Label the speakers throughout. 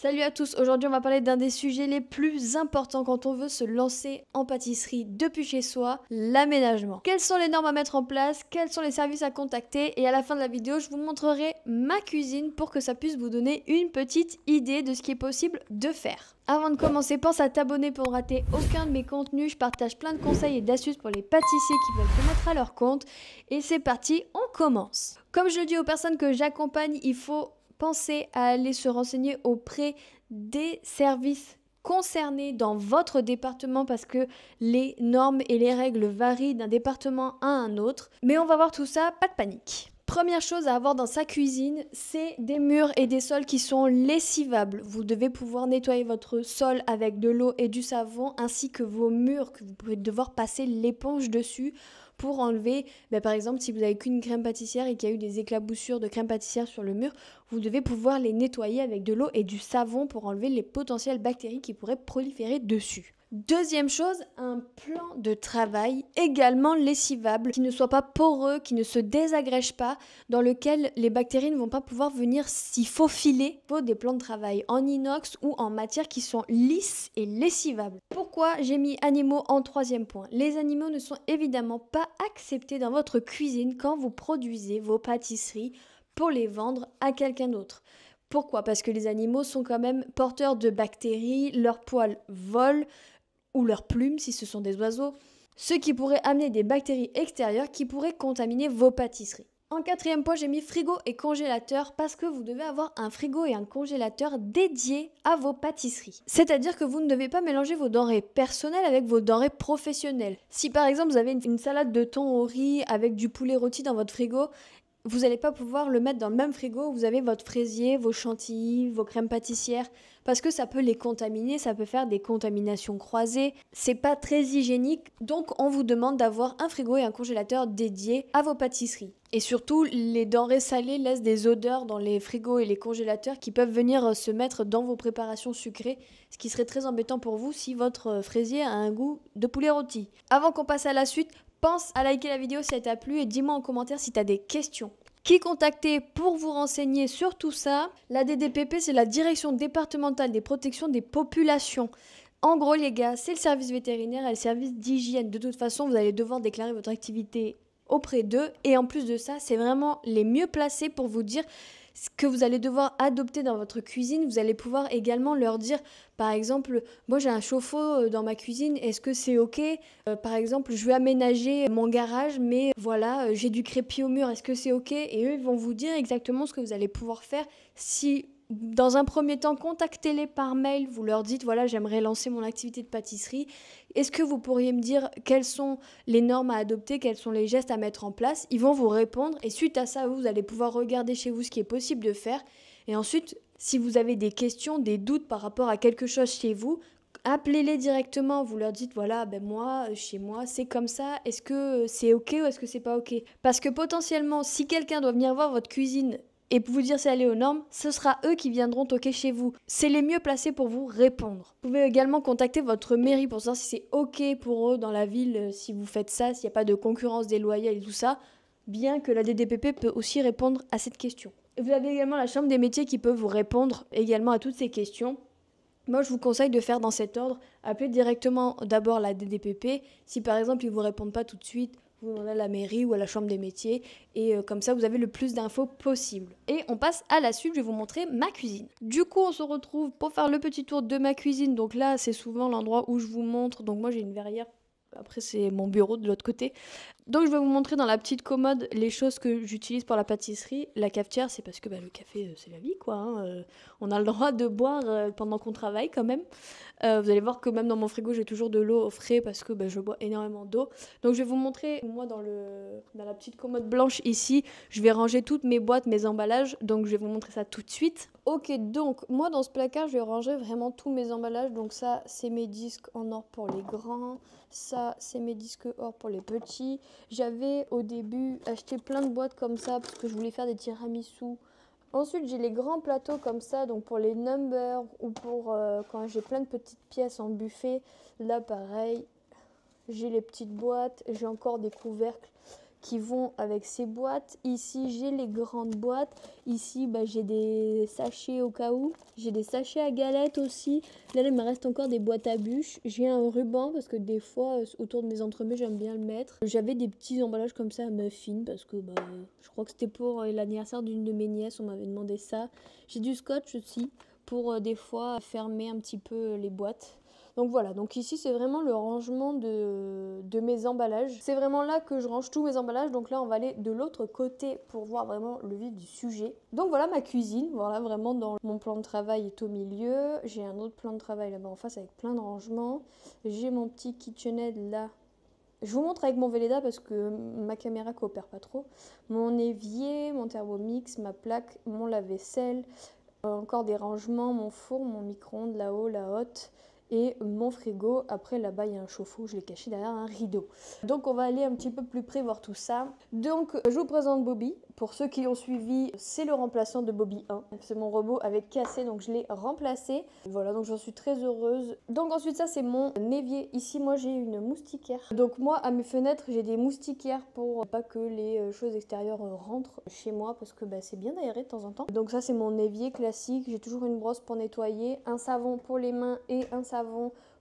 Speaker 1: Salut à tous, aujourd'hui on va parler d'un des sujets les plus importants quand on veut se lancer en pâtisserie depuis chez soi, l'aménagement. Quelles sont les normes à mettre en place, quels sont les services à contacter et à la fin de la vidéo je vous montrerai ma cuisine pour que ça puisse vous donner une petite idée de ce qui est possible de faire. Avant de commencer, pense à t'abonner pour ne rater aucun de mes contenus, je partage plein de conseils et d'astuces pour les pâtissiers qui veulent se mettre à leur compte et c'est parti, on commence. Comme je le dis aux personnes que j'accompagne, il faut pensez à aller se renseigner auprès des services concernés dans votre département parce que les normes et les règles varient d'un département à un autre. Mais on va voir tout ça, pas de panique. Première chose à avoir dans sa cuisine, c'est des murs et des sols qui sont lessivables. Vous devez pouvoir nettoyer votre sol avec de l'eau et du savon ainsi que vos murs que vous pouvez devoir passer l'éponge dessus pour enlever, par exemple, si vous n'avez qu'une crème pâtissière et qu'il y a eu des éclaboussures de crème pâtissière sur le mur, vous devez pouvoir les nettoyer avec de l'eau et du savon pour enlever les potentielles bactéries qui pourraient proliférer dessus. Deuxième chose, un plan de travail également lessivable, qui ne soit pas poreux, qui ne se désagrège pas, dans lequel les bactéries ne vont pas pouvoir venir s'y faufiler. Il faut des plans de travail en inox ou en matière qui sont lisses et lessivables. Pourquoi j'ai mis animaux en troisième point? Les animaux ne sont évidemment pas acceptés dans votre cuisine quand vous produisez vos pâtisseries pour les vendre à quelqu'un d'autre. Pourquoi? Parce que les animaux sont quand même porteurs de bactéries, leurs poils volent, ou leurs plumes si ce sont des oiseaux, ce qui pourrait amener des bactéries extérieures qui pourraient contaminer vos pâtisseries. En quatrième point, j'ai mis frigo et congélateur parce que vous devez avoir un frigo et un congélateur dédiés à vos pâtisseries. C'est-à-dire que vous ne devez pas mélanger vos denrées personnelles avec vos denrées professionnelles. Si par exemple vous avez une salade de thon au riz avec du poulet rôti dans votre frigo, vous n'allez pas pouvoir le mettre dans le même frigo où vous avez votre fraisier, vos chantilly, vos crèmes pâtissières, parce que ça peut les contaminer, ça peut faire des contaminations croisées. C'est pas très hygiénique, donc on vous demande d'avoir un frigo et un congélateur dédiés à vos pâtisseries. Et surtout, les denrées salées laissent des odeurs dans les frigos et les congélateurs qui peuvent venir se mettre dans vos préparations sucrées, ce qui serait très embêtant pour vous si votre fraisier a un goût de poulet rôti. Avant qu'on passe à la suite, pense à liker la vidéo si elle t'a plu et dis-moi en commentaire si tu as des questions. Qui contacter pour vous renseigner sur tout ça? La DDPP, c'est la Direction départementale des protections des populations. En gros, les gars, c'est le service vétérinaire et le service d'hygiène. De toute façon, vous allez devoir déclarer votre activité auprès d'eux. Et en plus de ça, c'est vraiment les mieux placés pour vous dire ce que vous allez devoir adopter dans votre cuisine. Vous allez pouvoir également leur dire, par exemple, moi j'ai un chauffe-eau dans ma cuisine, est-ce que c'est ok? Par exemple, je veux aménager mon garage, mais voilà, j'ai du crépi au mur, est-ce que c'est ok? Et eux, ils vont vous dire exactement ce que vous allez pouvoir faire si... Dans un premier temps, contactez-les par mail, vous leur dites, voilà, j'aimerais lancer mon activité de pâtisserie. Est-ce que vous pourriez me dire quelles sont les normes à adopter, quels sont les gestes à mettre en place? Ils vont vous répondre et suite à ça, vous allez pouvoir regarder chez vous ce qui est possible de faire. Et ensuite, si vous avez des questions, des doutes par rapport à quelque chose chez vous, appelez-les directement, vous leur dites voilà, moi, chez moi, c'est comme ça, est-ce que c'est ok ou est-ce que c'est pas ok? Parce que potentiellement, si quelqu'un doit venir voir votre cuisine et vous dire si elle est aux normes, ce sera eux qui viendront toquer chez vous. C'est les mieux placés pour vous répondre. Vous pouvez également contacter votre mairie pour savoir si c'est ok pour eux dans la ville, si vous faites ça, s'il n'y a pas de concurrence déloyale et tout ça, bien que la DDPP peut aussi répondre à cette question. Vous avez également la chambre des métiers qui peut vous répondre également à toutes ces questions. Moi, je vous conseille de faire dans cet ordre. Appelez directement d'abord la DDPP. Si par exemple, ils ne vous répondent pas tout de suite, vous demandez à la mairie ou à la chambre des métiers. Et comme ça, vous avez le plus d'infos possible. Et on passe à la suite, je vais vous montrer ma cuisine. Du coup, on se retrouve pour faire le petit tour de ma cuisine. Donc là, c'est souvent l'endroit où je vous montre. Donc moi, j'ai une verrière. Après, c'est mon bureau de l'autre côté. Donc, je vais vous montrer dans la petite commode les choses que j'utilise pour la pâtisserie. La cafetière, c'est parce que le café, c'est la vie, quoi. On a le droit de boire pendant qu'on travaille, quand même. Vous allez voir que même dans mon frigo, j'ai toujours de l'eau au frais parce que je bois énormément d'eau. Donc, je vais vous montrer, moi, dans la petite commode blanche ici, je vais ranger toutes mes boîtes, mes emballages. Donc, je vais vous montrer ça tout de suite. Ok, donc, moi, dans ce placard, je vais ranger vraiment tous mes emballages. Donc, ça, c'est mes disques en or pour les grands. Ça, c'est mes disques or pour les petits. J'avais au début acheté plein de boîtes comme ça parce que je voulais faire des tiramisu. Ensuite, j'ai les grands plateaux comme ça, donc pour les numbers ou pour quand j'ai plein de petites pièces en buffet. Là, pareil, j'ai les petites boîtes. J'ai encore des couvercles qui vont avec ces boîtes. Ici, j'ai les grandes boîtes. Ici, j'ai des sachets au cas où. J'ai des sachets à galettes aussi. Là, il me reste encore des boîtes à bûches. J'ai un ruban parce que des fois, autour de mes entremets, j'aime bien le mettre. J'avais des petits emballages comme ça à muffins parce que je crois que c'était pour l'anniversaire d'une de mes nièces. On m'avait demandé ça. J'ai du scotch aussi pour des fois fermer un petit peu les boîtes. Donc voilà, donc ici c'est vraiment le rangement de mes emballages. C'est vraiment là que je range tous mes emballages. Donc là on va aller de l'autre côté pour voir vraiment le vif du sujet. Donc voilà ma cuisine, voilà vraiment dans mon plan de travail est au milieu. J'ai un autre plan de travail là-bas en face avec plein de rangements. J'ai mon petit KitchenAid là. Je vous montre avec mon Velleda parce que ma caméra coopère pas trop. Mon évier, mon Thermomix, ma plaque, mon lave-vaisselle, encore des rangements, mon four, mon micro-ondes là-haut, la hotte. Et mon frigo, après là-bas il y a un chauffe-eau, je l'ai caché derrière un rideau. Donc on va aller un petit peu plus près voir tout ça. Donc je vous présente Bobby. Pour ceux qui ont suivi, c'est le remplaçant de Bobby 1. C'est mon robot avec cassé, donc je l'ai remplacé. Voilà, donc j'en suis très heureuse. Donc ensuite ça c'est mon évier. Ici moi j'ai une moustiquaire. Donc moi à mes fenêtres j'ai des moustiquaires pour pas que les choses extérieures rentrent chez moi parce que c'est bien d'aérer de temps en temps. Donc ça c'est mon évier classique. J'ai toujours une brosse pour nettoyer, un savon pour les mains et un savon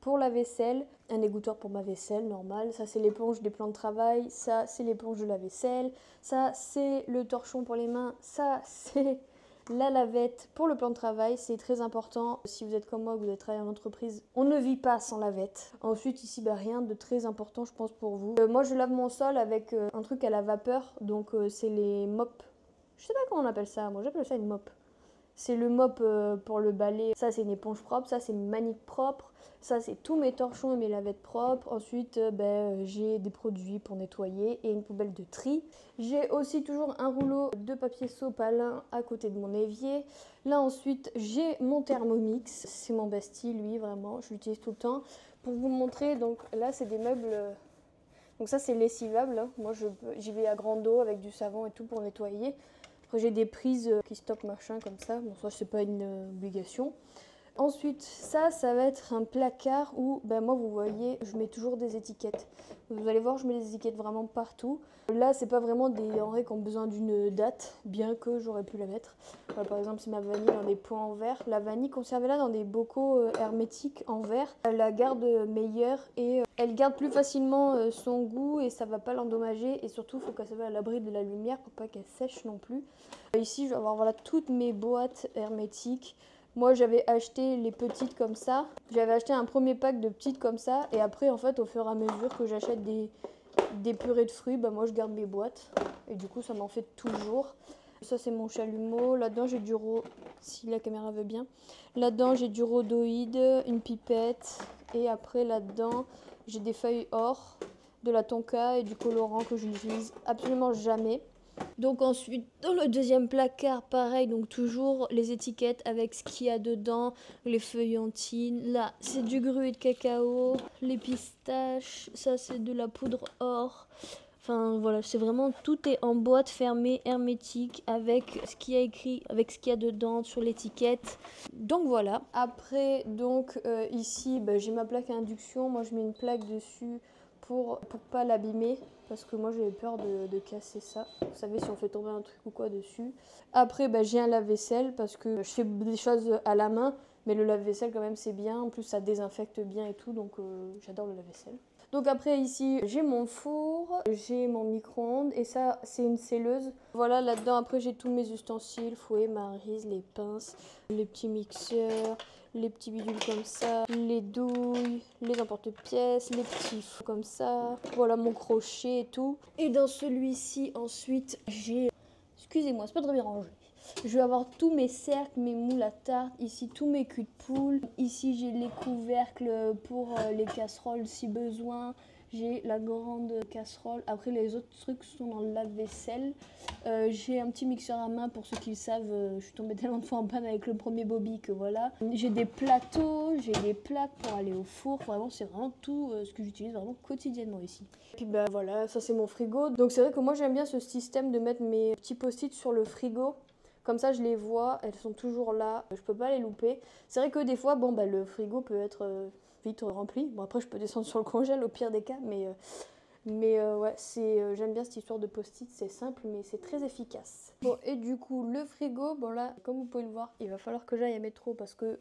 Speaker 1: pour la vaisselle, un égouttoir pour ma vaisselle, normal. Ça, c'est l'éponge des plans de travail. Ça, c'est l'éponge de la vaisselle. Ça, c'est le torchon pour les mains. Ça, c'est la lavette pour le plan de travail. C'est très important. Si vous êtes comme moi, vous avez travaillé en entreprise, on ne vit pas sans lavette. Ensuite, ici, rien de très important, je pense, pour vous. Moi, je lave mon sol avec un truc à la vapeur. Donc, c'est les mops. Je sais pas comment on appelle ça. Moi, j'appelle ça une mop. C'est le mop pour le balai. Ça, c'est une éponge propre. Ça, c'est une manip propre. Ça, c'est tous mes torchons et mes lavettes propres. Ensuite, j'ai des produits pour nettoyer et une poubelle de tri. J'ai aussi toujours un rouleau de papier sopalin à côté de mon évier. Là, ensuite, j'ai mon Thermomix. C'est mon bestie, lui, vraiment. Je l'utilise tout le temps. Pour vous montrer, donc là, c'est des meubles... Donc ça, c'est lessivable. Moi, j'y vais à grande eau avec du savon et tout pour nettoyer. Après, j'ai des prises qui stoppent machin comme ça. Bon, ça, c'est pas une obligation. Ensuite, ça va être un placard où, moi, vous voyez, je mets toujours des étiquettes. Vous allez voir, je mets des étiquettes vraiment partout. Là, c'est pas vraiment des denrées qui ont besoin d'une date, bien que j'aurais pu la mettre. Voilà, par exemple, c'est ma vanille dans des pots en verre. La vanille, conservez-la dans des bocaux hermétiques en verre. Elle la garde meilleure et elle garde plus facilement son goût et ça va pas l'endommager. Et surtout, il faut qu'elle soit à l'abri de la lumière pour pas qu'elle sèche non plus. Ici, je vais avoir toutes mes boîtes hermétiques. Moi, j'avais acheté les petites comme ça. J'avais acheté un premier pack de petites comme ça. Et après, en fait, au fur et à mesure que j'achète des purées de fruits, moi, je garde mes boîtes. Et du coup, ça m'en fait toujours. Ça, c'est mon chalumeau. Là-dedans, j'ai du si la caméra veut bien. Là-dedans, j'ai du rhodoïde, une pipette. Et après, là-dedans, j'ai des feuilles or, de la tonka et du colorant que je n'utilise absolument jamais. Donc ensuite, dans le deuxième placard, pareil, donc toujours les étiquettes avec ce qu'il y a dedans, les feuillantines. Là, c'est du gruau de cacao, les pistaches, ça c'est de la poudre or. Enfin voilà, c'est vraiment, tout est en boîte fermée, hermétique, avec ce qu'il y a écrit, avec ce qu'il y a dedans sur l'étiquette. Donc voilà. Après, donc ici, j'ai ma plaque à induction. Moi, je mets une plaque dessus pour pas l'abîmer. Parce que moi j'avais peur de casser ça. Vous savez, si on fait tomber un truc ou quoi dessus. Après, j'ai un lave-vaisselle parce que je fais des choses à la main. Mais le lave-vaisselle quand même c'est bien. En plus ça désinfecte bien et tout. Donc j'adore le lave-vaisselle. Donc après ici j'ai mon four, j'ai mon micro-ondes et ça c'est une scelleuse. Voilà, là-dedans après j'ai tous mes ustensiles, fouet, maryse, les pinces, les petits mixeurs, les petits bidules comme ça, les douilles, les emporte-pièces, les petits fours comme ça. Voilà mon crochet et tout. Et dans celui-ci ensuite j'ai... Excusez-moi, c'est pas très bien rangé. Je vais avoir tous mes cercles, mes moules à tarte, ici tous mes culs de poule. Ici j'ai les couvercles pour les casseroles si besoin. J'ai la grande casserole. Après les autres trucs sont dans le lave-vaisselle. J'ai un petit mixeur à main pour ceux qui le savent. Je suis tombée tellement de fois en panne avec le premier Bobby que voilà. J'ai des plateaux, j'ai des plaques pour aller au four. Vraiment c'est vraiment tout ce que j'utilise vraiment quotidiennement ici. Et puis voilà, ça c'est mon frigo. Donc c'est vrai que moi j'aime bien ce système de mettre mes petits post-it sur le frigo. Comme ça, je les vois, elles sont toujours là, je peux pas les louper. C'est vrai que des fois, le frigo peut être vite rempli. Bon, après, je peux descendre sur le congèle au pire des cas, Mais ouais, j'aime bien cette histoire de post-it, c'est simple mais c'est très efficace. Bon, et du coup, le frigo, bon là, comme vous pouvez le voir, il va falloir que j'aille à métro parce que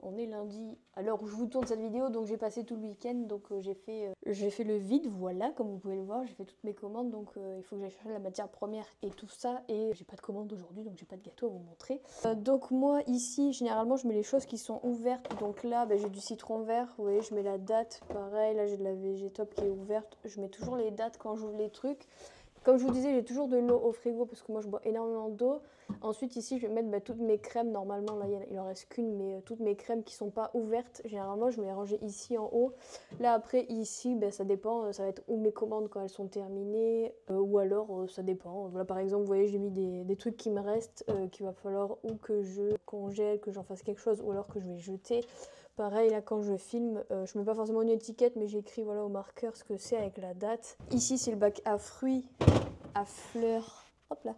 Speaker 1: on est lundi à l'heure où je vous tourne cette vidéo, donc j'ai passé tout le week-end, donc j'ai fait le vide, voilà, comme vous pouvez le voir, j'ai fait toutes mes commandes, donc il faut que j'aille chercher la matière première et tout ça, et j'ai pas de commande aujourd'hui, donc j'ai pas de gâteau à vous montrer. Donc moi, ici, généralement, je mets les choses qui sont ouvertes, donc là, j'ai du citron vert, vous voyez, je mets la date, pareil, là j'ai de la Végétop qui est ouverte, je mets toujours les dates quand j'ouvre les trucs. Comme je vous disais, j'ai toujours de l'eau au frigo parce que moi je bois énormément d'eau. Ensuite ici je vais mettre toutes mes crèmes, normalement là il en reste qu'une, mais toutes mes crèmes qui sont pas ouvertes, généralement je vais les ranger ici en haut. Là après ici ça dépend, ça va être où mes commandes quand elles sont terminées, ou alors ça dépend. Voilà, par exemple vous voyez j'ai mis des trucs qui me restent, qu'il va falloir ou que je congèle, que j'en fasse quelque chose, ou alors que je vais jeter. Pareil, là, quand je filme, je mets pas forcément une étiquette, mais j'écris voilà, au marqueur ce que c'est avec la date. Ici, c'est le bac à fruits, à fleurs. Hop là.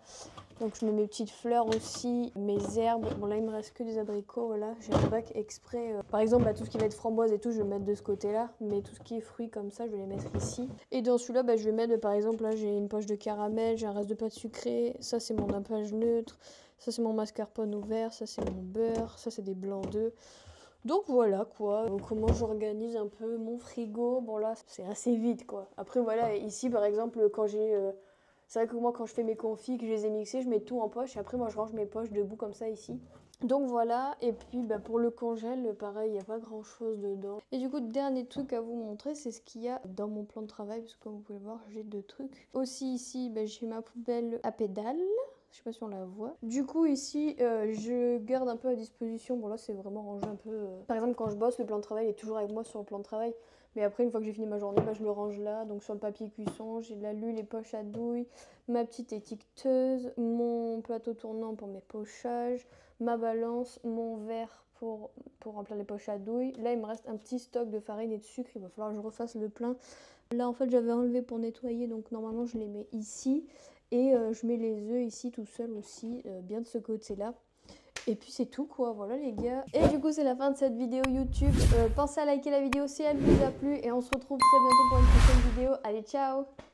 Speaker 1: Donc, je mets mes petites fleurs aussi, mes herbes. Bon, là, il me reste que des abricots, voilà. J'ai un bac exprès. Par exemple, tout ce qui va être framboise et tout, je vais mettre de ce côté-là. Mais tout ce qui est fruits comme ça, je vais les mettre ici. Et dans celui-là, je vais mettre, par exemple, là, j'ai une poche de caramel, j'ai un reste de pâte sucrée. Ça, c'est mon nappage neutre. Ça, c'est mon mascarpone ouvert. Ça, c'est mon beurre. Ça, c'est des blancs d'œufs. Donc voilà quoi, comment j'organise un peu mon frigo. Bon là c'est assez vite quoi. Après voilà, ici par exemple quand c'est vrai que moi quand je fais mes confis, que je les ai mixés, je mets tout en poche et après moi je range mes poches debout comme ça ici. Donc voilà, et puis pour le congèle, pareil, il n'y a pas grand chose dedans. Et du coup, dernier truc à vous montrer, c'est ce qu'il y a dans mon plan de travail, parce que comme vous pouvez voir, j'ai 2 trucs. Aussi ici, j'ai ma poubelle à pédales. Je sais pas si on la voit. Du coup ici je garde un peu à disposition. Bon là c'est vraiment rangé un peu. Par exemple quand je bosse, le plan de travail est toujours avec moi sur le plan de travail. Mais après une fois que j'ai fini ma journée, je le range là. Donc sur le papier cuisson, j'ai de l'alu, les poches à douille, ma petite étiqueteuse, mon plateau tournant pour mes pochages, ma balance, mon verre pour remplir les poches à douille. Là il me reste un petit stock de farine et de sucre. Il va falloir que je refasse le plein. Là en fait j'avais enlevé pour nettoyer, donc normalement je les mets ici. Et je mets les œufs ici tout seul aussi, bien de ce côté-là. Et puis c'est tout quoi, voilà les gars. Et du coup c'est la fin de cette vidéo YouTube. Pensez à liker la vidéo si elle vous a plu. Et on se retrouve très bientôt pour une prochaine vidéo. Allez, ciao!